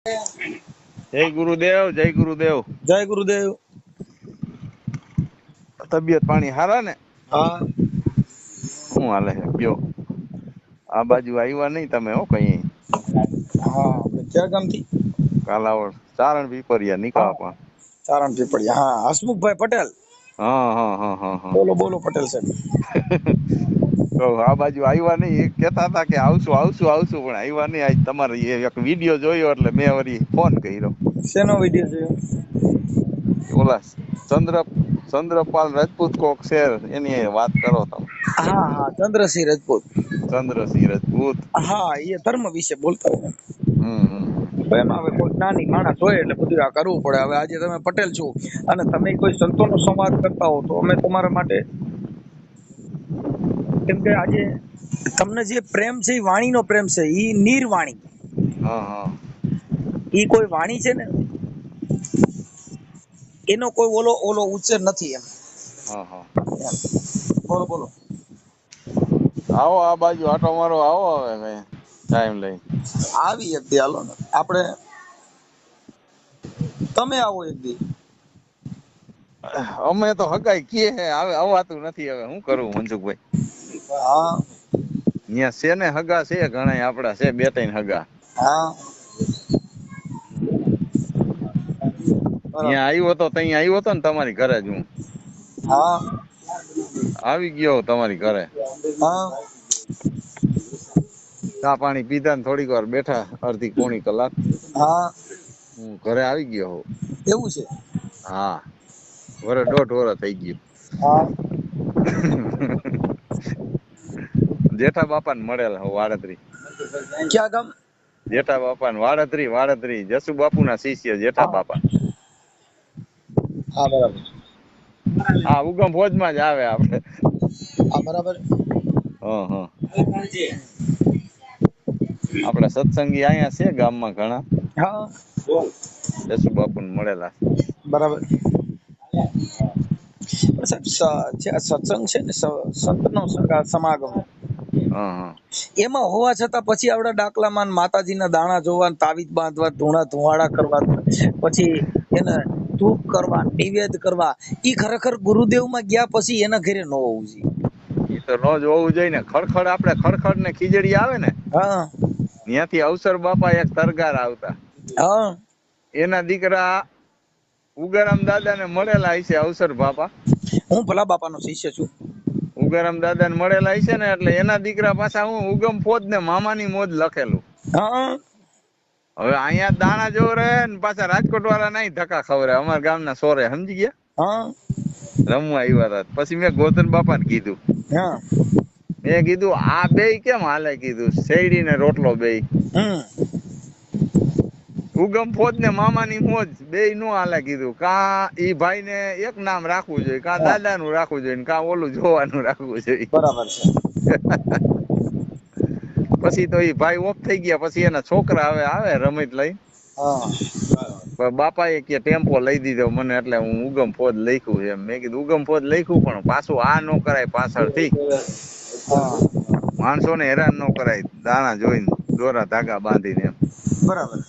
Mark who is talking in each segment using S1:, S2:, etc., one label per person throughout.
S1: જય ગુરુદેવ, જય ગુરુદેવ.
S2: જય ગુરુદેવ.
S1: તબિયત પાણી હારા ને?
S2: હા
S1: શું હાલે છે કયો? આ બાજુ આવ્યા નહીં તમે? હો કઈ
S2: હા ક્યાં ગામથી?
S1: કાલાવડ ચારણ પીપરિયા
S2: હા
S1: નિકાપા.
S2: ચારણ પીપળિયા. હા હસમુખભાઈ પટેલ.
S1: હા હા હા હા હા.
S2: બોલો બોલો પટેલ સાહેબ.
S1: તો આ બાજુ આવ્યા નહીં. એક કહેતા હતા કે આવશું આવશું આવશું, પણ આવ્યા નહીં. આજ તમારે એક વિડીયો જોયો એટલે મેં વળી ફોન કર્યો.
S2: શેનો વિડીયો જોયો?
S1: ઓલા ચંદ્રપાલ રાજપૂત કોક છે એની વાત કરો તમે.
S2: હા હા ચંદ્રસિંહ રાજપૂત.
S1: ચંદ્રસિંહ રાજપૂત.
S2: હા એ ધર્મ વિશે બોલતા હોય.
S1: હમ.
S2: તો એમાં હવે કોઈ નાની માણસ હોય એટલે બધું આ કરવું પડે. હવે આજે તમે પટેલ છો અને તમે કોઈ સંતોનો સંવાદ કરતા હો તો અમે તમારા માટે, કેમ કે આજે તમને જે પ્રેમ છે એ વાણીનો પ્રેમ છે, એ નિર્વાણી.
S1: હા હા
S2: એ કોઈ વાણી છે ને એનો કોઈ ઓલો ઓલો ઉચ્ચાર નથી એમ.
S1: હા હા.
S2: બોલો બોલો.
S1: આવો આ બાજુ આટો મારો, આવો હવે કઈ ટાઈમ લઈ.
S2: આવી એક દી હાલો ને આપણે, તમે આવો એક દી.
S1: અમે તો હગાઈ કીએ હે, આવે અવાતું નથી. હવે શું કરવું મનસુખભાઈ?
S2: હા
S1: ત્યાં છે ને હગા છે ઘણા આપડા, છે બે ત્રણ હગા.
S2: હા
S1: ત્યાં
S2: બરાબર.
S1: આવ્યો તો ત્યાં આવ્યો તો ને તમારી ઘરે જ હું
S2: હા
S1: આવી ગયો તમારી ઘરે.
S2: હા
S1: ચા પાણી પીધા ને થોડીક વાર બેઠા, અડધી પોણી કલાક.
S2: હા
S1: હું ઘરે આવી ગયો હોઉં.
S2: એવું છે.
S1: હા, દોઢ વર્ષ થઈ ગયું.
S2: હા
S1: જેઠા બાપા ને મળેલા હું વાડત્રી.
S2: ક્યાં ગામ?
S1: જેઠા બાપા ને વાડત્રી જસુ બાપુ ના શિષ્ય જેઠા
S2: હા
S1: બાપા.
S2: હા બરાબર.
S1: હા, ઉગમ ફોજમાં જ આવે આપડે.
S2: હા બરાબર.
S1: હા હા. આપડા સત્સંગી અહીંયા છે ગામમાં ઘણા.
S2: હા
S1: જસુ બાપુ ને મળેલા.
S2: બરાબર. સત્સંગ છે ને સંત નો સમાગમ,
S1: હા હા
S2: એમાં હોવા છતાં પછી આવડા ડાકલામાં માતાજીના દાણા જોવા, તાવીજ બાંધવા, ધુવાડા કરવા, પછી એને ધૂપ કરવા, નિવેદ કરવા, ઈ ખરેખર ગુરુદેવ માં ગયા પછી એના ઘરે ન હોવું જોઈએ.
S1: ઈ તો નો જ હોવું જોઈએ ને. ખડખડ આપડે ખડખડ ને ખીજડી આવે ને,
S2: હા
S1: ત્યાંથી અવસર બાપા એક તરગાર આવતા.
S2: હા
S1: એના દીકરા ઉગારામ દાદા ને મળેલા હશે અવસર બાપા.
S2: હું ભલા બાપા નો શિષ્ય છું.
S1: ઉગારામ દાદા ને મળેલા હશે ને, એટલે એના દીકરા પાછા હું ઉગમ ફોજ ને મામાની મોજ લખેલું.
S2: હા
S1: હવે અહીંયા દાણા જો રહે ને પાછા રાજકોટ વાળા નહીં ધક્કા ખવરે. અમારા ગામના સોરે સમજી ગયા.
S2: હા
S1: રમવા આવ્યા હતા. પછી મેં ગોતન બાપા ને કીધું.
S2: હા
S1: મેં કીધું આ બેય કેમ હાલે? કીધું શેરડી ને રોટલો બેય.
S2: હમ
S1: ઉગમ ફોજ ને મામાની મોજ બેય નો હાલે. કીધું કા ઈ ભાઈ ને એક નામ રાખવું જોઈએ, કા
S2: હા
S1: દાદા નું રાખવું જોઈએ, કા ઓલું જોવાનું રાખવું જોઈએ.
S2: બરાબર છે.
S1: પછી તો ઈ ભાઈ ઓફ થઈ ગયા. પછી એના છોકરા હવે આવે રમત લઈ.
S2: હા
S1: બાપા એ કે ટેમ્પો લઈ દીધો મને, એટલે હું ઉગમ ફોજ લખ્યું એમ. મેં કીધું ઉગમ ફોજ લખ્યું, પણ પાછું આ નો કરાય પાછળ થી.
S2: હા
S1: માણસો ને હેરાન ન કરાય દાણા જોઈને, દોરા ધાગા બાંધીને એમ.
S2: બરાબર.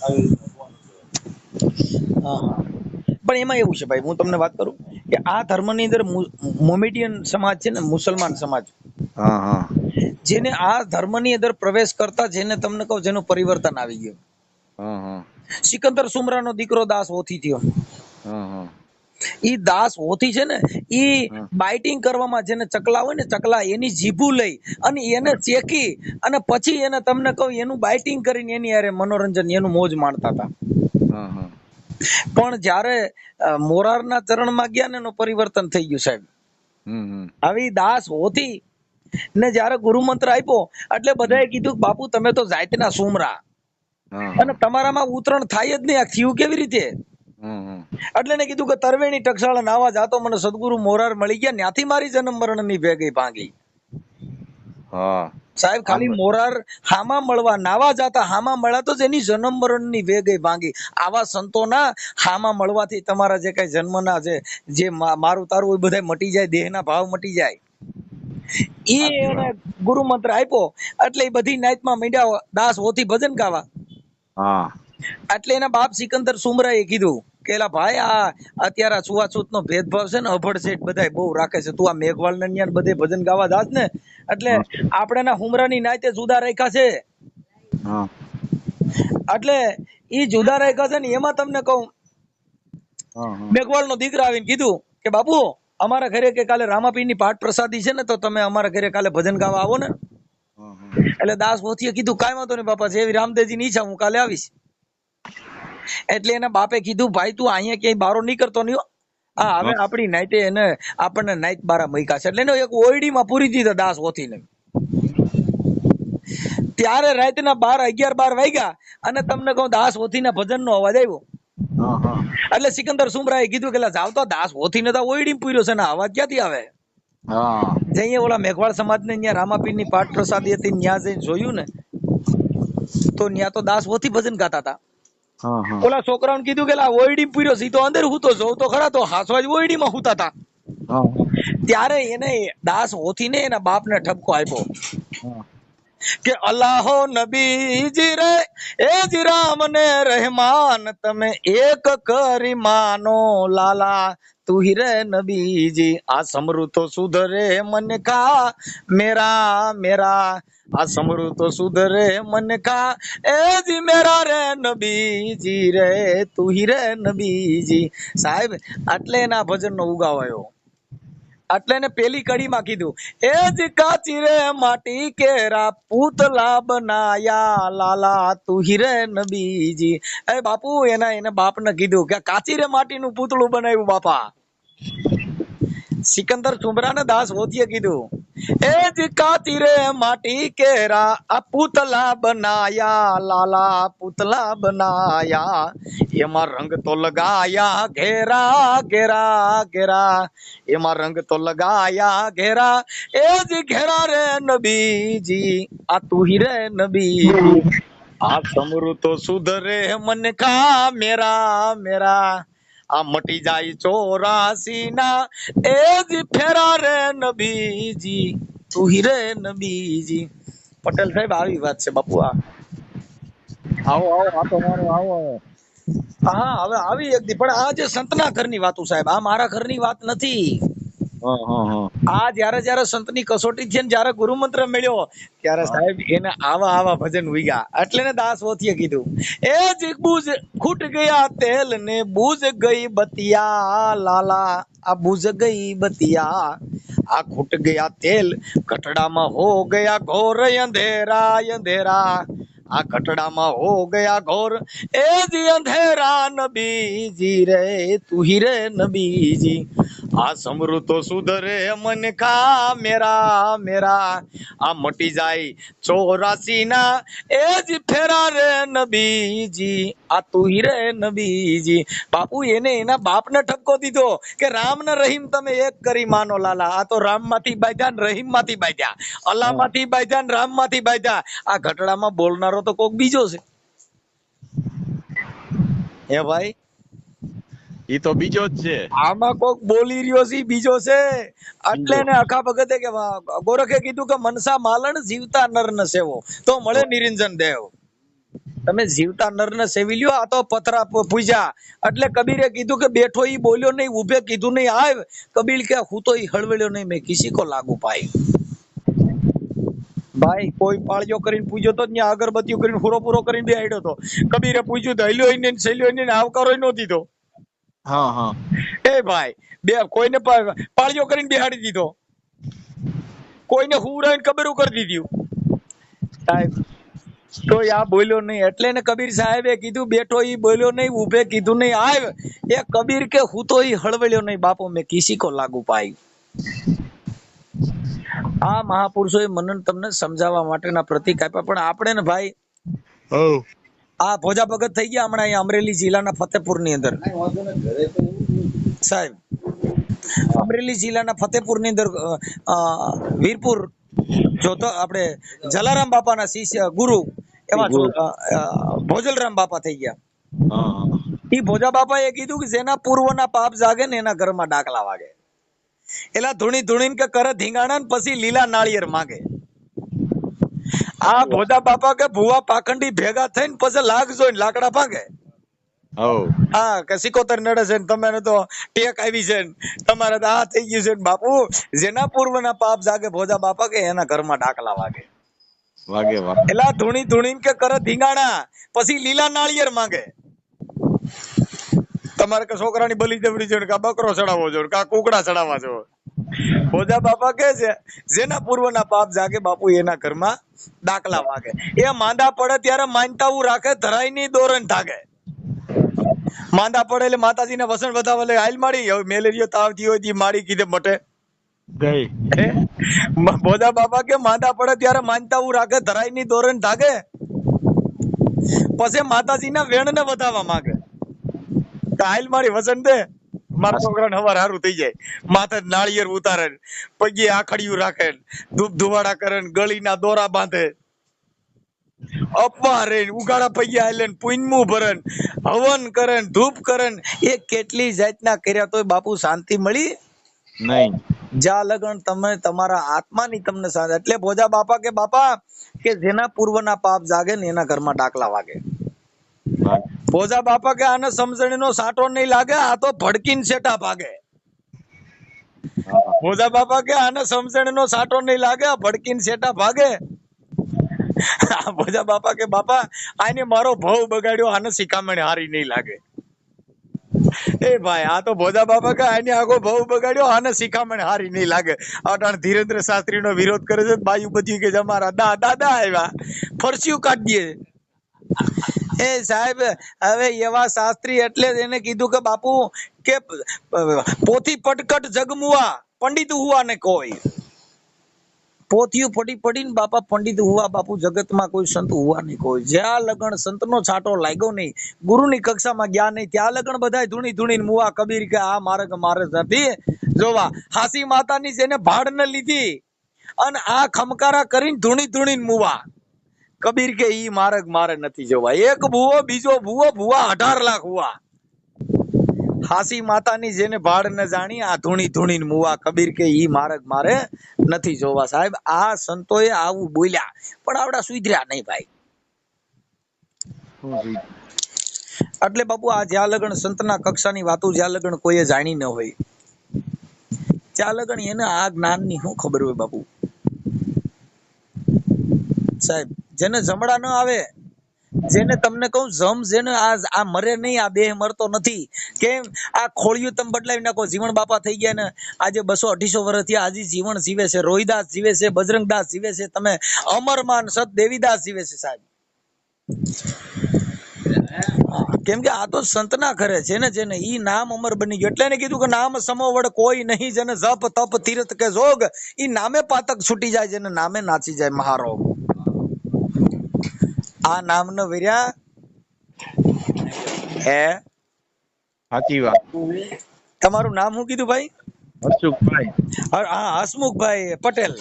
S2: હા પણ એમાં એવું છે ભાઈ, હું તમને વાત કરું કે આ ધર્મ ની અંદર મોમેડિયન સમાજ છે ને, મુસલમાન સમાજ,
S1: હા હા
S2: જેને આ ધર્મ ની અંદર પ્રવેશ કરતા, જેને તમને કહું જેનું પરિવર્તન આવી ગયું.
S1: હા હા
S2: સિકંદર સુમરા નો દીકરો દાસ હોથી થયો.
S1: હા હા
S2: ઈ દાસ હોથી છે ને, ઈ
S1: હા
S2: બાઇટિંગ કરવામાં, જેને ચકલા હોય ને ચકલા, એની જીભું લઈ અને એને ચેકી અને પછી એને તમને કહું એનું બાઇટિંગ કરીને એની હારે મનોરંજન, એનું મોજ માણતા હતા.
S1: હા હા
S2: પણ જયારે મોરારના ચરણમાં ગયા ને, એનું પરિવર્તન થઈ ગયું સાહેબ.
S1: હમ
S2: આવી દાસ હોતી ને જયારે ગુરુ મંત્ર આપ્યો એટલે
S1: હમ
S2: બધાએ કીધું બાપુ તમે તો જાતના સુમરા,
S1: હા
S2: અને
S1: હા
S2: તમારામાં ઉતરણ થાય જ નહીં, આ થયું કેવી રીતે?
S1: હમ
S2: એટલે એને કીધું કે તરવેણી ટકસાળ નાવા જાતો, મને સદગુરુ મોરાર મળી ગયા, ત્યાંથી મારી જન્મ મરણ ની ભેગી ભાંગી.
S1: હા
S2: સાહેબ
S1: આમ
S2: ખાલી મોરાર હામાં મળવા નાવા જાતા, હામાં મળ્યા તો જ એની જન્મ મરણ ની વેગઈ ભાંગી. આવા સંતોના હામાં મળવાથી તમારા જે કઈ જન્મના જે મારું તારું હોય બધા મટી જાય, દેહના ભાવ મટી જાય. ઈ
S1: સાચી
S2: એને
S1: વાત.
S2: ગુરુ મંત્ર આપ્યો એટલે એ બધી નાઈટમાં મીંડ્યા દાસ હોતી ભજન ગાવા.
S1: હા
S2: એટલે એના બાપ સિકંદર સુમરાએ કીધું કે એલા ભાઈ આ અત્યારે આ છૂવાછૂત નો ભેદભાવ છે ને અભડ શેઠ બધાય બહુ રાખે છે, તું આ મેઘવાળ ને ન્યા બધે ભજન ગાવા જાસ ને એટલે
S1: હા
S2: આપણે ના હુમરાની નાતે જુદા રાખ્યા છે,
S1: હા
S2: એટલે ઈ જુદા રાખ્યા છે ને એમાં તમને કહું
S1: હા હા
S2: મેઘવાળ નો દીકરા આવીને કીધું કે બાપુ અમારા ઘરે કે કાલે રામાપીર ની પાઠ પ્રસાદી છે ને તો તમે અમારા ઘરે કાલે ભજન ગાવા આવો ને.
S1: હા હા
S2: એટલે દાસ પોથીએ કીધું કાંઈ વાંધો નહીં બાપા, જેવી રામદેવજી ની ઈચ્છા હું કાલે આવીશ. એટલે એના બાપે કીધું ભાઈ તું અહીંયા ક્યાંય બારો નહીં કરતો નહીં હો. હા હવે આપણી નાઈટે એને આપણને નાઈટ બારા મૂક્યા છે એટલે એને એક ઓયડીમાં પૂરી દીધા દાસ ઓથીને. ત્યારે રાતના 11 વાગ્યા અને તમને કહું દાસ ઓથીના ભજનનો અવાજ આવ્યો.
S1: હા હા
S2: એટલે સિકંદર સુમરાએ કીધું કે જાવ તો દાસ ઓથીને તો ઓયડીમાં પૂર્યો છે ને અવાજ ક્યાંથી આવે.
S1: હા
S2: જઈએ ઓલા મેઘવાળ સમાજને ત્યાં રામાપીરની પાઠ પ્રસાદી હતી ત્યાં જઈને જોયું ને તો ત્યાં તો દાસ ઓથી ભજન ગાતા હતા.
S1: હા હા
S2: ઓલા છોકરાઓને કીધું કે આ ઓયડીમાં પૂર્યો છે, ઈ તો અંદર હું તો જોઉં તો ખરા તો હાસવા જ ઓયડીમાં હુતા હતા.
S1: હા
S2: ત્યારે એને દાસ ઓથીને એના બાપને ઠપકો આપ્યો
S1: હા
S2: કે અલ્લાહો નબીજી રે એ જી રામ ને રહેમાન તમે એક કરી માનો લાલા તું હી રે નબીજી આ સમૃતો સુધરે મન કા મેરા મેરા આ સમૃતો સુધરે મન કા એ જી મેરા રે નબીજી રે તું હી રે નબીજી. સાહેબ આટલે એના ભજનનો ઉગાવાયો. એટલે એને પેલી કડીમાં કીધું એ જ કાચી રે માટી કેરા પૂતલા બનાયા લાલા તું હીરે નબીજી. એ બાપુ એને બાપને કીધું કે કાચી રે માટીનું પૂતળું બનાવ્યું બાપા. સિકંદર સુમરાને દાસ ઓથીએ કીધું એ જ કાચી રે માટી કેરા આ પૂતલા બનાયા લાલા પૂતલા બનાયા એમાં રંગ તો લગાયા ઘેરા ઘેરા ઘેરા એમાં રંગ તો લગાયા ઘેરા એ જ ઘેરા રે નબીજી આ તું હી રે નબીજી આ સમરૂ તો સુધરે મન કા મેરા મેરા આ મટી જાય 84 ના એ જ ફેરા રે નબીજી તું હી રે નબીજી. પટેલ સાહેબ આવી વાત છે બાપુ.
S1: આવો આવો આ તો મારો આવો
S2: હા હવે આવી એક દી પણ આ જે સંતના ઘરની વાતો સાહેબ આ મારા ઘરની વાત નથી.
S1: હા હા હા
S2: આ જયારે સંતની કસોટી છે ને જયારે ગુરુમંત્ર મળ્યો ત્યારે સાહેબ એને આવા ભજન ઉગ્યા. એટલે ને દાસ ઓથીએ કીધું એ જ બૂઝ ખૂટ ગયા તેલ ને બૂઝ ગઈ બતિયા લાલા આ બૂઝ ગઈ બતિયા આ ખૂટ ગયા તેલ કટડામાં હો ગયા ઘોર અંધેરા અંધેરા આ કટડામાં હો ગયા ઘોર એ જ અંધેરા નબીજી રે તું હી રે નબીજી આ સમૃ તો સુધરે મન કા મેરા મેરા આ મટી જાય 84 ના એ જ ફેરા રે નબીજી આ તું હી રે નબીજી. બાપુ એને એના બાપને ઠપકો દીધો કે રામ ને રહીમ તમે એક કરી માનો લાલા. આ તો રામ માંથી બાંધ્યા ને રહીમ માંથી બાંધ્યા, અલ્લાહ માંથી બાંધ્યા ને રામ માંથી બાંધ્યા. આ ઘટડામાં બોલનારો તો કોક બીજો છે. હે ભાઈ
S1: ઈ તો બીજો જ છે.
S2: આમાં કોક બોલી રહ્યો છે બીજો છે. એટલે ને અખા ભગતે કે ગોરખે કીધું કે મનસા માલણ જીવતા નર ન સેવો તો મળે નિરંજન દેવ. તમે જીવતા નર ને સેવી લ્યો આ તો પથરા પૂજ્યા. એટલે કબીરે કીધું કે બેઠો ઈ બોલ્યો નહીં, ઉભે કીધું નહીં આવ. કબીર કે હું તો ઈ હળવેલ્યો નહીં, મેં કિસી કો લાગુ પાઈ. ભાઈ કોઈ પાળિયો કરીને પૂજ્યો તો ત્યાં અગરબત્તીઓ કરીને પૂરો કરીને બેહાડ્યો તો. કબીરે પૂજ્યું તો હલ્યો ને સહેલ્યો ને આવકારો નો દીધો.
S1: હા હા
S2: એ ભાઈ બે કોઈને પાળિયો કરીને બેહાડી દીધો, કોઈને હુરાઈને કબીરું કરી દીધું સાહેબ. તો આ બોલ્યો નહીં. એટલે ને કબીર સાહેબે કીધું બેઠો ઈ બોલ્યો નહીં, ઉભે કીધું નહીં આવ. એ કબીર કે હું તો ઈ હળવેલ્યો નહીં બાપો, મેં કિસી કો લાગુ પાઈ. આ મહાપુરુષોએ મનન તમને સમજાવવા માટેના પ્રતીક આપ્યા. પણ આપણે ને ભાઈ આ ભોજા ભગત થઈ ગયા હમણાં અહીંયા અમરેલી જિલ્લાના ફતેપુર ની અંદર સાહેબ. અમરેલી જિલ્લાના ફતેપુર ની અંદર વીરપુર જોતો આપણે જલારામ બાપાના શિષ્ય ગુરુ એવા ભોજલરામ બાપા થઈ ગયા. ઈ ભોજા બાપા એ કીધું કે જેના પૂર્વના પાપ જાગે ને એના ઘરમાં ડાકલા વાગે. એલા ધૂણી ધૂણીને કે કરે ધીંગાણા ને પછી લીલા નાળિયેર માંગે. આ ભોજા બાપા કે ભુવા પાખંડી ભેગા થઈને પછી લાગ જોઈને લાકડા ભાગે.
S1: હવ
S2: હા કે સિકોતર નડે છે ને તમારે તો ટેક આવી છે ને તમારે તો આ થઈ ગયું છે ને બાપુ જેના પૂર્વના પાપ જાગે ભોજા બાપા કે એના ઘરમાં ડાકલા વાગે.
S1: વાગે વાગે.
S2: એલા ધૂણી ધૂણી કે કરે ધીંગાણા પછી લીલા નાળિયેર માંગે. તમારે કે છોકરાની બલી જવડી છે કા બકરો ચડાવવો જો કા કુકડા ચડાવવા જો. ભોજા બાપા કે છે જેના પૂર્વના પાપ જાગે બાપુ એના ઘરમાં ડાકલા વાગે. એ માંદા પડે ત્યારે માનતાવું રાખે ધરાઈ ની દોરણ થાગે. માંદા પડે એટલે માતાજીને વસણ વધાવે એટલે હાલ માડી હવે મેલેરિયો તાવ થયો હોય માડી કીધે મટે
S1: ગઈ.
S2: ભોજા બાપા કે માંદા પડે ત્યારે માનતાવું રાખે ધરાઈ ની દોરણ થાગે. પછી માતાજીના વેણ ને વધાવવા માંગે હાલ મારી વસન દે મારા છોકરાને હવાર હારું થઈ જાય. માથે નાળિયેર ઉતારે પગે આખડિયું રાખે ધૂપ ધુવાડા કરે ગળીના દોરા બાંધે અપવા રે ઉગાડા પૈયા હાલે પુણ્યમું ભરે હવન કરે ધૂપ કરે એ કેટલી જાતના કર્યા તોય બાપુ શાંતિ મળી
S1: નહીં.
S2: જ્યાં લગન તમે તમારા આત્માની તમને શાંતિ. એટલે ભોજા બાપા કે જેના પૂર્વના પાપ જાગે ને એના ઘરમાં ડાકલા વાગે. ભોજા બાપા કે આને સમજણીનો સાટો નહીં લાગે આ તો ભડકીને શેઠા ભાગે. ભોજા બાપા કે આને સમજણીનો સાટો નહીં લાગે આ ભડકીને શેઠા ભાગે. ભોજા બાપા કે બાપા આને મારો ભાવ બગાડ્યો આને શિખામણ હારી નહીં લાગે. એ ભાઈ આ તો ભોજા બાપા કે આને આગો ભાવ બગાડ્યો આને શિખામણ હારી નહીં લાગે. અટાણ ધીરેન્દ્ર શાસ્ત્રી નો વિરોધ કરે છે બાયુ બધી કે અમારા દાદા આવ્યા ફરસ્યું કાઢીએ. એ સાહેબ હવે એવા શાસ્ત્રી એટલે એને કીધું કે બાપુ કે પોથી પટકટ જગમુઆ પંડિત હુઆ ને કોઈ પોથિયું પડી પડીને બાપા પંડિત હુઆ બાપુ જગતમાં કોઈ સંત હુઆ નહીં કોઈ. જ્યાં લગન સંતનો છાંટો લાગ્યો નહીં ગુરુની કક્ષામાં ગયા નહીં ત્યાં લગન બધા ધૂણી ધૂણીને મુવા કબીર કે આ માર્ગ મારે નથી જોવા. હાસી માતાની જેને ભાડ ન લીધી અને આ ખમકારા કરીને ધૂણી ધૂણીને મુવા કબીર કે ઈ માર્ગ મારે નથી જોવા. એક ભૂવો બીજો ભૂવો ભૂવા 18 લાખ હુઆ. હાસી માતાની જેને ભાડ ન જાણી આ ધૂણી ધૂણીને મુવા કબીર કે ઈ માર્ગ મારે નથી જોવા. સાહેબ આ સંતોએ આવું બોલ્યા પણ આવડા સુધર્યા નહીં ભાઈ. એટલે બાપુ આ જ્યાં લગન સંતના કક્ષાની વાતો જ્યાં લગન કોઈએ જાણી ન હોય ત્યાં લગન એને આ જ્ઞાનની શું ખબર હોય બાપુ. સાહેબ જેને જમડા ન આવે જેને તમને કહું જમ જેને આ મરે નહીં આ દેહ મરતો નથી કેમ આ ખોળિયું તમે બદલાવી નાખો. જીવણ બાપા થઈ ગયા ને આજે 200-250 વર્ષ થયા આજે જીવન જીવે છે. રોહિદાસ જીવે છે બજરંગદાસ જીવે છે તમે અમરમાન સત દેવીદાસ જીવે છે સાહેબ. કેમ કે આ તો સંતના ઘરે છે ને જેને ઈ નામ અમર બની ગયું. એટલે એને કીધું કે નામ સમોવડ કોઈ નહીં જેને જપ તપ તીર્થ કે જોગ ઈ નામે પાતક છૂટી જાય જેને નામે નાચી જાય મહારોગ. આ નામ ન વિર્યા હે
S1: સાચી વાત.
S2: તમારું નામ શું કીધું ભાઈ?
S1: હસમુખભાઈ.
S2: હા હસમુખભાઈ પટેલ.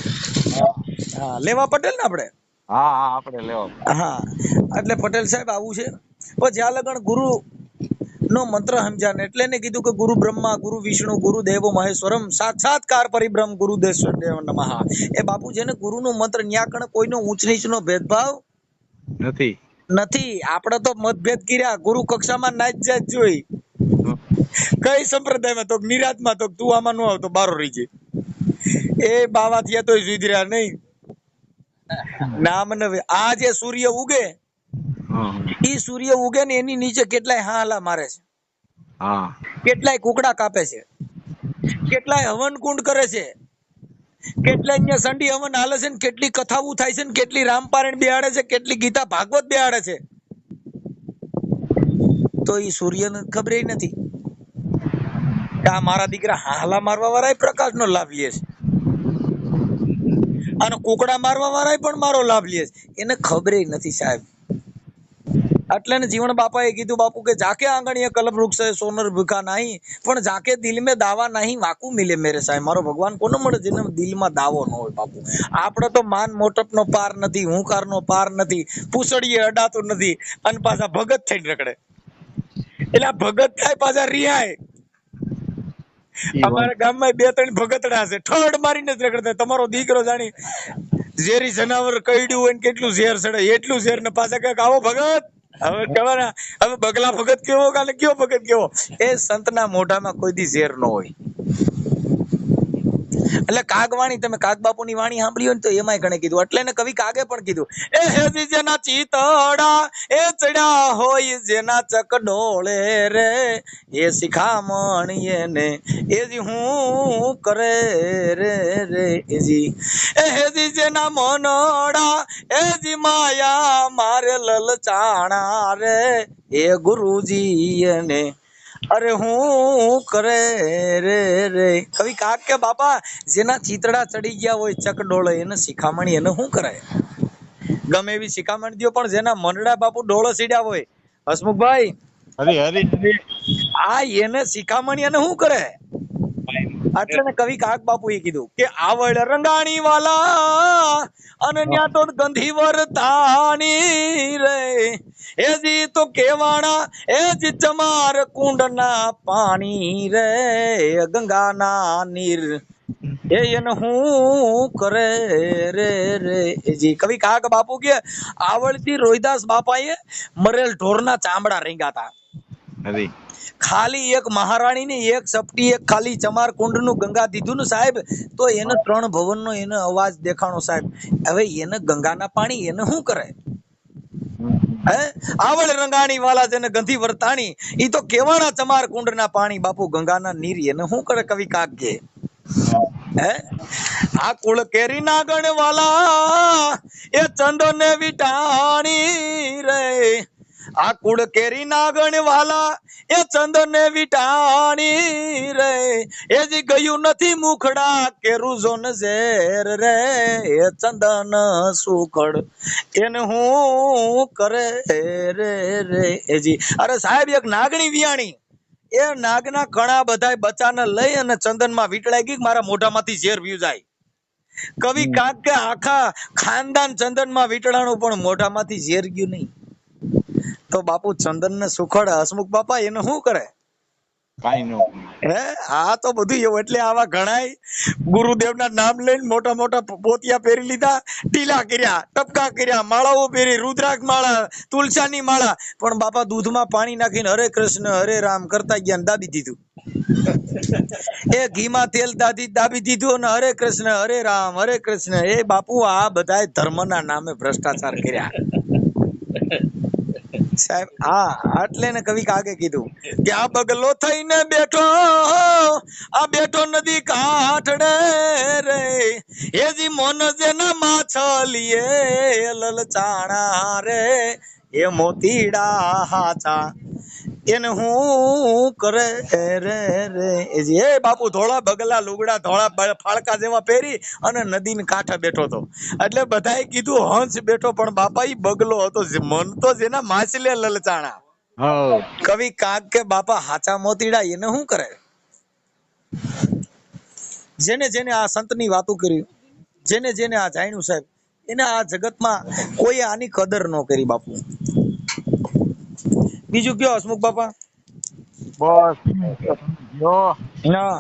S2: હા લેવા પટેલ ને આપણે.
S1: હા હા આપણે લેવા.
S2: હા એટલે પટેલ સાહેબ આવું છે. પણ જ્યાં લગન ગુરુ નો મંત્ર સમજ્યા ને એટલે એને કીધું કે ગુરુ બ્રહ્મા ગુરુ વિષ્ણુ ગુરુ દેવો મહેશ્વરમ સાક્ષાત્કાર પરિબ્રહ્મ ગુરુ દેવ નમઃ. એ બાપુ છે ને ગુરુ નું મંત્ર ન્યા કણ કોઈનો ઊંચ નીચ નો ભેદભાવ નથી. આપણે તો મતભેદ કર્યા ગુરુ કક્ષામાં નાચ જાત જોઈ કઈ સંપ્રદાયમાં તો નિરાતમાં તો તું આમાં નો આવતો બારો રહી જાય. એ બાવા થયા તો સુધર્યા નહીં. નામ ન આ જે સૂર્ય ઉગે ઈ સૂર્ય ઉગે ને એની નીચે કેટલાય હાલા મારે છે, કેટલાય કુકડા કાપે છે, કેટલાય હવન કુંડ કરે છે, કેટલાય અહીંયા સંડી હવન હાલે છે ને કેટલી કથાઓ થાય છે ને કેટલી રામપારાયણ બેહાડે છે, કેટલી ગીતા ભાગવત બેહાડે છે. તો ઈ સૂર્યને ખબર નથી કે આ મારા દીકરા હાલા મારવા વાળા પ્રકાશ નો લાભ લે છે અને કુકડા મારવા વાળા પણ મારો લાભ લે છે. એને ખબર નથી સાહેબ. એટલે ને જીવન બાપાએ કીધું બાપુ કે જાકે આંગણીએ કલમ વૃક્ષ है सोनर भूखा नहीं પણ જાકે દિલ में दावा नहीं वाकू मिले मेरे साहेब. મારો ભગવાન કોને મળે જેને દિલમાં દાવો ન હોય બાપુ. આપણે તો માન મોટપ નો પાર નથી, હુંકાર નો પાર નથી, પૂછડીએ અડાતું નથી અને પાછા ભગત થઈને રખડે. એટલે આ ભગત થાય પાછા રિહાય. અમારા ગામમાં 2-3 ભગતડા છે ઠડ મારીને જ રખડતા. તમારો દીકરો જાણી ઝેરી જનાવર કઈડ્યું હોય ને કેટલું ઝેર ચડે એટલું ઝેર ને પાછા કઈક આવો ભગત હવે કહેવાના હવે બગલા ભગત કેવો કાલે કયો ભગત કેવો એ સંતના મોઢામાં કોઈ દી ઝેર ન હોય એટલે કાગવાણી તમે કાગ બાપુની વાણી સાંભળી હોય ને તો એમાંય ઘણે કીધું એટલે ને કવિ કાગે પણ કીધું એ હેજી જેના ચીતડા એ ચડ્યા હોય જેના ચકડોળે રે એ શિખામણી એને એજી હું કરે રે રે એજી એ હેજી જેના મનડા એજી માયા મારે લલચાણા રે એ ગુરુજી એને અરે હું કરે રે રે કવિ કાક કે બાપા જેના ચીતડા ચડી ગયા હોય ચકડોળે એને શિખામણી એને શું કરે ગમે એવી શિખામણી દ્યો પણ જેના મનડા બાપુ ડોળો સીડ્યા હોય હસમુખભાઈ
S1: હરી હરી હરી
S2: આ એને શિખામણી એને શું કરે એટલે ને કવિ કાક બાપુ એ કીધું કે આવડ રંગાણી વાલા અનન્યા તો ગંધી વરતાણી રે એજી તો કેવાણા એજી ચમાર કુંડના પાણી રે ગંગાના નીર એ એને હું કરે રે રે એજી કવિ કાક બાપુ કે આવડતી રોહિદાસ બાપાએ મરેલ ઢોરના ચામડા રીંગાતા
S1: હરી
S2: ખાલી એક મહારાણી ને એક સપટી એક ખાલી ચમાર કુંડ નું ગંગા દીધું ને સાહેબ તો એને 3 ભવન નો એને અવાજ દેખાણો સાહેબ હવે એને ગંગાના પાણી એને શું કરે હે આવડ રંગાણી વાલા જેને ગંધી વર્તાણી ઈ તો કેવાના ચમાર કુંડ ના પાણી બાપુ ગંગાના નીર એને શું કરે કવિ કાક કે હે આ કુળ કેરી ના ગણ વાલા એ ચંદો ને વિટાણી રે આ કુળ કેરી ના ગણ વાલા એ ચંદન વિટાણી રે એ જી ગયું નથી મુખડા કેરું જોન ઝેર રે એ ચંદન સુખડ એને હું કરે રે રે એજી અરે સાહેબ એક નાગણી વિયાણી એ નાગના ઘણા બધા બચ્ચાને લઈ અને ચંદનમાં વીંટળાઈ ગઈ મારા મોઢામાંથી ઝેર પીયું જાય કવિ કાક કે આખા ખાનદાન ચંદનમાં વીંટળાણું પણ મોઢામાંથી ઝેર ગયું નહીં તો બાપુ ચંદન ને સુખડ હસમુખ બાપા એને શું કરે
S1: કાઈ નો
S2: હે આ તો બધું એવું એટલે આવા ઘણાય ગુરુદેવના નામ લઈને મોટા મોટા પોતિયા પહેરી લીધા ટીલા કર્યા ટપકા કર્યા માળાઓ પહેરી રુદ્રાક્ષ માળા તુલસાની માળા પણ બાપા દૂધમાં પાણી નાખીને હરે કૃષ્ણ હરે રામ કરતા ગયા દાબી દીધું એ ઘીમાં તેલ દાબી દીધું અને હરે કૃષ્ણ એ બાપુ આ બધા ધર્મના નામે ભ્રષ્ટાચાર કર્યા સાહેબ હા એટલે ને કવિ કાગે કીધું કે આ બગલો થઈને બેઠો આ બેઠો નદી કાંઠડે રે એજી મોન જેના માછલીએ લલચાણા રે એ મોતીડા હાચા એને હું કરે રે રે એજી એ બાપુ ધોળા બગલા લુગડા ધોળા ફાળકા જેવા પહેરી અને નદીને કાંઠે બેઠો હતો એટલે બધાએ કીધું હંસ બેઠો પણ બાપા ઈ બગલો હતો મન તો જેના માછલે લલચાણા
S1: હા
S2: કવિ કાક કે બાપા હાચા મોતીડા એને શું કરે જેને જેને આ સંતની વાતો કરી જેને જેને આ જાણ્યું સાહેબ એને આ જગતમાં કોઈ આની કદર ન કરી બાપુ બીજું કયો હસમુખ બાપા
S1: બસ જો
S2: ના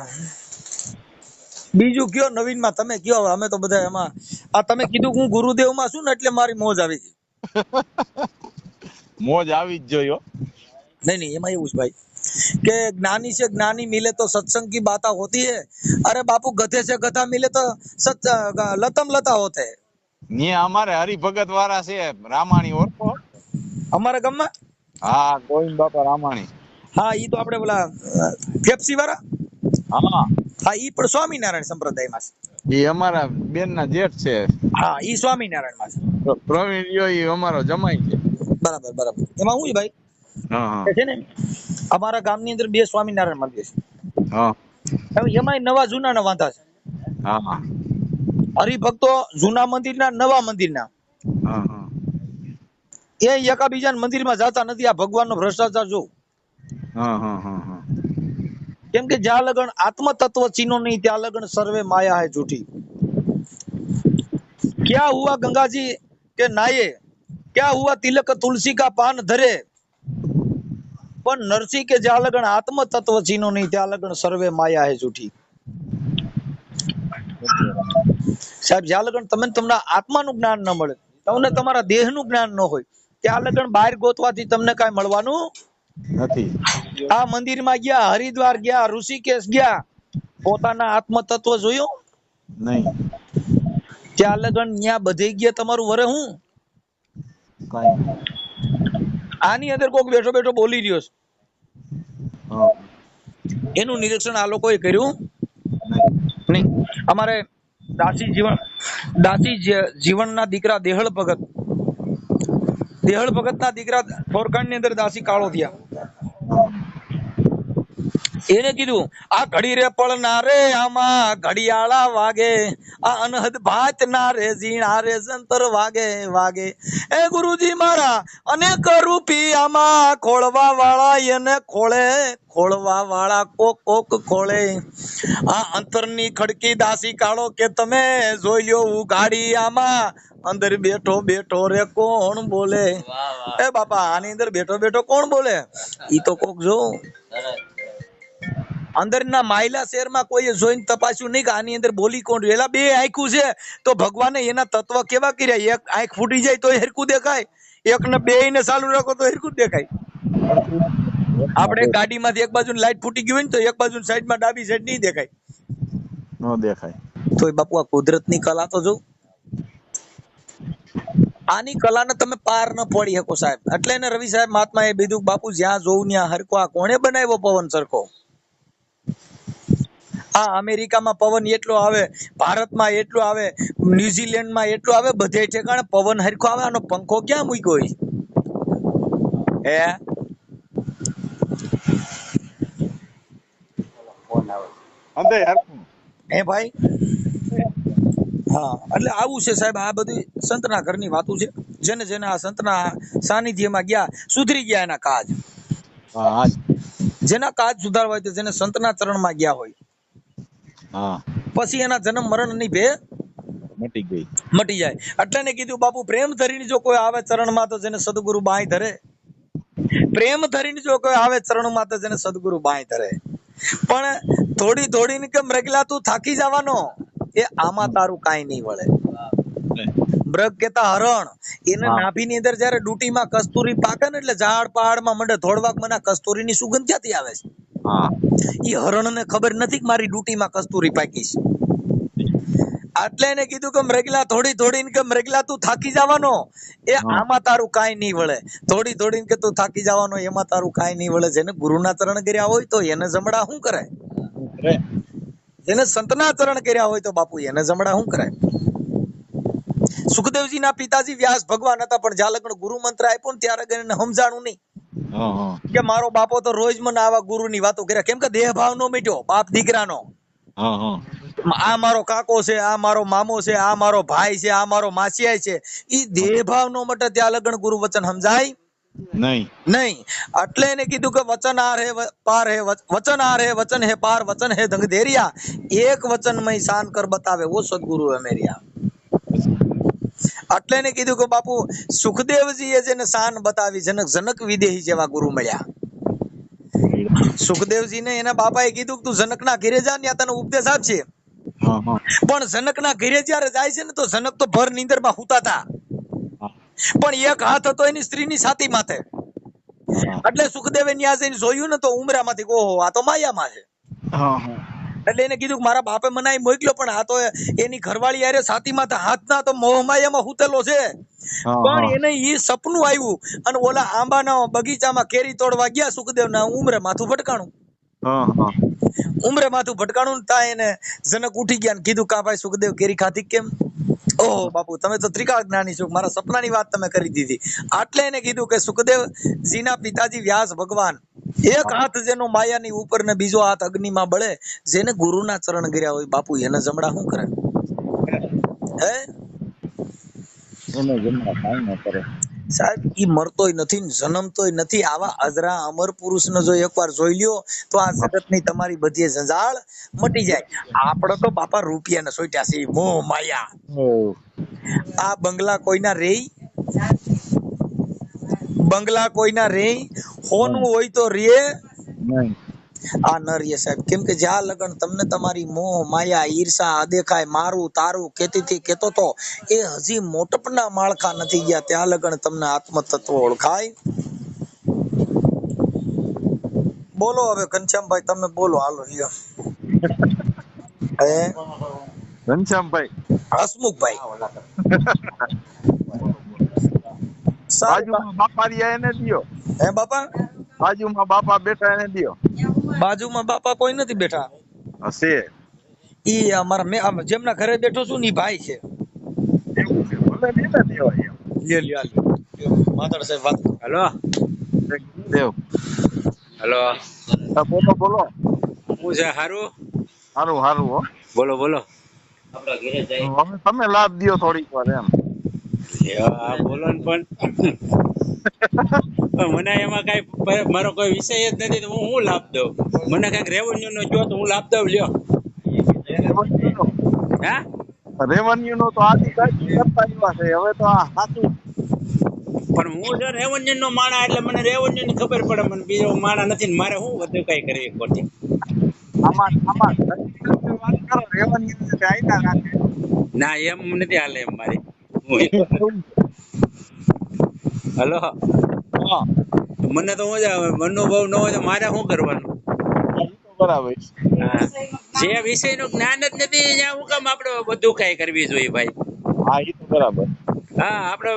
S2: બીજું કયો નવીન માં તમે કયો અમે તો બધા એમાં આ તમે કીધું હું ગુરુદેવ માં છું ને એટલે મારી મોજ આવી ગઈ
S1: મોજ આવી જ જોયો
S2: नहीं એમાં એવું છે ભાઈ કે ज्ञानी से ज्ञानी मिले तो सत्संग की बातें होती है अरे बापू गधे से गधा मिले तो लतम लता होते है
S1: ને અમારે હરિભગત વાળા છે રામાણી ઓળખો
S2: અમારા ગામમાં
S1: હા ગોવિંદ બાપા રામાણી
S2: હા ઈ તો આપણે બોલા ફેફસી વાળા
S1: હા
S2: હા ઈ પણ સ્વામિનારાયણ સંપ્રદાયમાં છે
S1: એ અમારા બેન ના જેઠ છે
S2: હા ઈ સ્વામિનારાયણ માં છે
S1: પ્રવીણ યો ઈ અમારો જમાઈ છે
S2: બરાબર બરાબર એમાં હું છે ભાઈ
S1: હા હા
S2: છે ને અમારા ગામની અંદર 2 સ્વામિનારાયણ મંદિર છે
S1: હા
S2: હવે એમાંય નવા જૂના ના વાંધા છે
S1: હા હા
S2: હરિભક્તો જૂના મંદિરના નવા મંદિરના
S1: હા હા
S2: એ એકાબીજાના મંદિરમાં જતા નથી આ ભગવાનનો ભ્રષ્ટાચાર જો
S1: હા હા હા હા
S2: કેમ કે જ્યાં લગન આત્મ તત્વ ચીનો નહીં ત્યાં લગન સર્વે માયા है झूठी क्या हुआ गंगा जी के नाये क्या हुआ तिलक तुलसी का पान धरे પણ નરસિંહ કે જ્યાં લગન આત્મ તત્વ ચીનો નહીં ત્યાં લગન સર્વે માયા है झूठी સાહેબ જ્યાં લગન તમને તમારા આત્માનું જ્ઞાન ન મળે, તમને તમારા દેહનું જ્ઞાન ન હોય, ત્યાં લગન બહાર ગોતવાથી તમને કાંઈ મળવાનું
S1: નથી.
S2: આ મંદિરમાં ગયા, હરિદ્વાર ગયા, ઋષિકેશ ગયા, પોતાના આત્મ તત્વ જોયું
S1: નહીં.
S2: ત્યાં લગન ત્યાં બધે ગયા તમારું વરે હું
S1: કાંઈ.
S2: આની અંદર કોક બેઠો બેઠો બોલી રહ્યો છે,
S1: હા.
S2: એનું નિરીક્ષણ આ લોકોએ કર્યું
S1: નહીં.
S2: નહીં. અમારે દાસી જીવનના દીકરા દેહળ ભગત ના દીકરા ફોરકાંડ ની અંદર દાસી કાળો થયા. એને કીધું આ ઘડી રે પળના રે આમાં ઘડિયાળા વાગે, આ અનહદ ભાત ના રે ઝીણા રે જંતર વાગે વાગે. એ ગુરુજી મારા અનેક રૂપી આમાં ખોળવા વાળા એને ખોળે, ખોળવા વાળા કોક કોક ખોળે. આ અંતરની ખડકી દાસી કાળો કે તમે જોઈ લ્યો ઉઘાડી આમાં અંદર બેઠો બેઠો રે કોણ બોલે. એ બાપા આની અંદર બેઠો બેઠો કોણ બોલે? ઈ તો કોક જો અંદરના માયલા શહેરમાં કોઈએ જોઈને તપાસ્યું નહીં કે આની અંદર બોલી કોણ રહ્યું. એલા બે આંખું છે તો ભગવાને એના તત્વ કેવા કર્યા? એક આંખ ફૂટી જાય તો હરખું દેખાય, એક ને બે ને ચાલુ રાખો તો હરખું દેખાય. આપણે ગાડીમાંથી એક બાજુ લાઈટ ફૂટી ગઈ હોય ને તો એક બાજુ સાઈડમાં ડાબી સાઈડ નહીં દેખાય,
S1: ન દેખાય.
S2: તો બાપુ આ કુદરતની કલા તો જો, આની કલાને તમે પાર ન પડી શકો સાહેબ. એટલે એને રવિ સાહેબ મહાત્મા એ બીધું બાપુ જ્યાં જોઉં ત્યાં હરકો. આ કોણે બનાવ્યો પવન સરખો? આ અમેરિકામાં પવન એટલો આવે, ભારતમાં એટલો આવે, ન્યુઝીલેન્ડમાં એટલો આવે, બધે ઠેકાણે પવન હરખો આવે. આનો પંખો ક્યાં મૂક્યો હોય? હે હે ભાઈ? હા, એટલે આવું છે સાહેબ. આ બધી સંતના ઘરની વાતો છે. જેને જેને આ સંતના સાનિધ્યમાં ગયા સુધરી ગયા એના કાજ. જેના કાજ સુધારવા હોય તો જેને સંતના ચરણમાં ગયા હોય, પછી એના જન્મ મરણ ની ભે મટી જાય. એટલે ને કીધું બાપુ પ્રેમ ધરીને જો કોઈ આવે ચરણમાં તો જેને સદગુરુ બાંય ધરે. પ્રેમ ધરીને જો કોઈ આવે ચરણમાં તો જેને સદગુરુ બાંય ધરે. પણ થોડી થોડીને કેમ રગલા તું થાકી જવાનો, એ આમાં તારું કાંઈ નહીં વળે. મૃગ કેતા હરણ, એને નાભીની અંદર જયારે ડૂટીમાં કસ્તુરી પાકે ને એટલે ઝાડ પહાડમાં મંડે ધોળવાક મને કસ્તુરીની સુગંધ ક્યાંથી આવે છે? ઈ હરણને ખબર નથી કે મારી ડૂટીમાં કસ્તુરી પાકી છે. એટલે એને કીધું કે મૃગલા થોડી થોડીને કે મૃગલા તું થાકી જવાનો, એ આમાં તારું કાંઈ નહીં વળે. થોડી થોડીને કે તું થાકી જવાનો, એમાં તારું કાંઈ નહીં વળે. જેને ગુરુના ચરણ કર્યા હોય તો એને જમડા શું કરે? જેને સંતના ચરણ કર્યા હોય તો બાપુ એને જમડા શું કરે? સુખદેવજી ના પિતાજી વ્યાસ ભગવાન હતા, પણ જ્યાં લગ્ન ગુરુ મંત્ર આપ્યો ને ત્યારે એને સમજાણું નહીં કે મારો બાપો તો રોજ મને આવા ગુરુ ની વાતો કર્યા. કેમ કે દેહ ભાવ નો મીટ્યો બાપ દીકરાનો. આ મારો કાકો છે, આ મારો મામો છે, આ મારો ભાઈ છે, આ મારો માસિયાઈ છે, ઈ દેહ ભાવ નો મટે ત્યાં લગ્ન ગુરુ વચન સમજાય નહીં. એટલે એને કીધું કે વચન આર હે પાર હે, વચન આર હે વચન હે પાર, વચન હે ધંગ ધેરિયા, એક વચન મય શાન કર બતાવે વો સદગુરુ હે મેરિયા. એટલે એને કીધું કે બાપુ સુખદેવજી એ જેને શાન બતાવી, જનક વિદેહી જેવા ગુરુ મળ્યા. સુખદેવજી ને એના બાપાએ કીધું કે તું જનક ના ઘેરે જા, ત્યાં તને ઉપદેશ આપશે. પણ જનક ના ઘેરે જયારે જાય છે ને તો જનક તો ભર નીંદર માં હુતા હતા, પણ એક હાથ હતો એની સ્ત્રીની છાતી માથે. એટલે સુખદેવે ન્યા જઈને જોયું ને તો ઉમરામાંથી ઓહો આ તો માયામાં છે. એટલે એને કીધું કે મારા બાપે મને મોકલ્યો, પણ આ તો એની ઘરવાળી યારે છાતીમાં હાથના તો મોહ માયામાં હુતેલો છે. પણ એને ઈ સપનું આવ્યું અને ઓલા આંબાના બગીચામાં કેરી તોડવા ગયા સુખદેવ ના ઉમરે માથું ભટકાણું. ઉમરે માથું ભટકાણું તા એને જનક ઉઠી ગયા ને કીધું કા ભાઈ સુખદેવ કેરી ખાધી કેમ? ઓહો બાપુ તમે તો ત્રિકાળ જ્ઞાની છો, મારા સપનાની વાત તમે કરી દીધી. એટલે એને કીધું કે સુખદેવજીના પિતાજી વ્યાસ ભગવાન, એક હાથ જેનો માયાની ઉપર ને બીજો હાથ અગ્નિમાં બળે, જેને ગુરુના ચરણ કર્યા હોય બાપુ એને જમડા શું કરે? હે સાહેબ ઈ મરતોય નથી ને જન્મતોય નથી. આવા અજરા અમર પુરુષને જો એકવાર જોઈ લ્યો તો આ જગતની તમારી બધી જંજાળ મટી જાય. આપણે તો બાપા રૂપિયાને સોટ્યા છે, મોહ માયા. આ બંગલા કોઈના રેય, બંગલા કોઈના રેય, હોનું હોય તો રે, આ ન રહીએ સાહેબ, કેમ કે જ્યાં લગન તમને તમારી મોહ માયા ઈર્ષા અદેખાય મારું તારું કેતીથી કેતો તો એ હજી મોટપના માળખા નથી ગયા, ત્યાં લગન તમને આત્મતત્વ ઓળખાય. બોલો હવે ઘનશ્યામભાઈ, તમે બોલો, હાલો લ્યો. હે
S1: ઘનશ્યામભાઈ
S2: હસમુખભાઈ સારું
S1: બાજુમાં બાપા રહ્યા એને દ્યો,
S2: હે બાપા,
S1: બાજુમાં બાપા બેઠા એને દ્યો.
S2: બાજુમાં બાપા કોઈ નથી બેઠા.
S1: હશે
S2: ઈ અમારા જેમના ઘરે બેઠો છું ને ઈ ભાઈ છે.
S1: એવું છે, ભલે ને એને દેવાય એમ.
S2: લ્યો લ્યો લ્યો માતાડ સાહેબ વાત.
S3: હલો
S1: દેવ
S3: હલો,
S1: હા, બોલો બોલો.
S3: હું છે હારું?
S1: સારું સારું હો.
S3: બોલો બોલો.
S1: હવે તમે લાભ દ્યો થોડીક વાર એમ.
S3: હા બોલો ને પણ મને એમાં કઈ મારો કોઈ વિષય જ નથી તો હું લાભ દઉં? મને કઈક રેવન્યુ નો જો તો હું લાભ દઉં, લ્યો. હા
S1: રેવન્યુ નો તો આદિ કાઢી કરતા એવા છે, હવે તો આ સાચું.
S3: પણ હું છે રેવન્યુ નો માણા, એટલે મને રેવન્યુ ની ખબર પડે, મને બીજો માણા નથી ને મારે શું વધુ કઈ કરવી ખોટી.
S1: આમાં આમાં વાત કરો, રેવન્યુ ને આયના રાખે.
S3: ના એમ નથી હાલે એમ મારી. હલો,
S1: હા,
S3: મને તો મજા આવે, મનોભાવ ન હોય તો મારે શું કરવાનું?
S1: બરાબર.
S3: હા. જે વિષય નું જ્ઞાન જ નથી ત્યાં હું કામ આપડે બધું કઈ કરવી જોઈએ ભાઈ?
S1: હા, એ તો બરાબર.
S3: હા, આપડે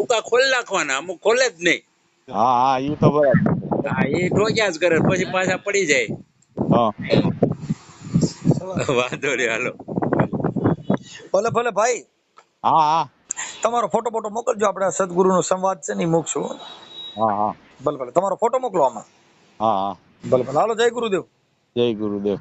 S3: ઉકા ખોલ નાખવાના, અમુક ખોલે જ નહીં.
S1: હા હા, એ તો બરાબર.
S3: હા, એ ઠોક્યા જ કરે, પછી પાછા પડી જાય.
S1: હા,
S3: વાંધો નહીં, હાલો.
S2: ભલે ભલે ભાઈ,
S1: હા હા
S2: તમારો ફોટો બોટો મોકલજો, આપણે સદગુરુનો સંવાદ છે ને ઈ મૂકશું.
S1: હા હા
S2: ભલે ભલે, તમારો ફોટો મોકલો આમાં.
S1: હા હા.
S2: ભલે ભલે, હાલો, જય ગુરુદેવ.
S1: જય ગુરુદેવ.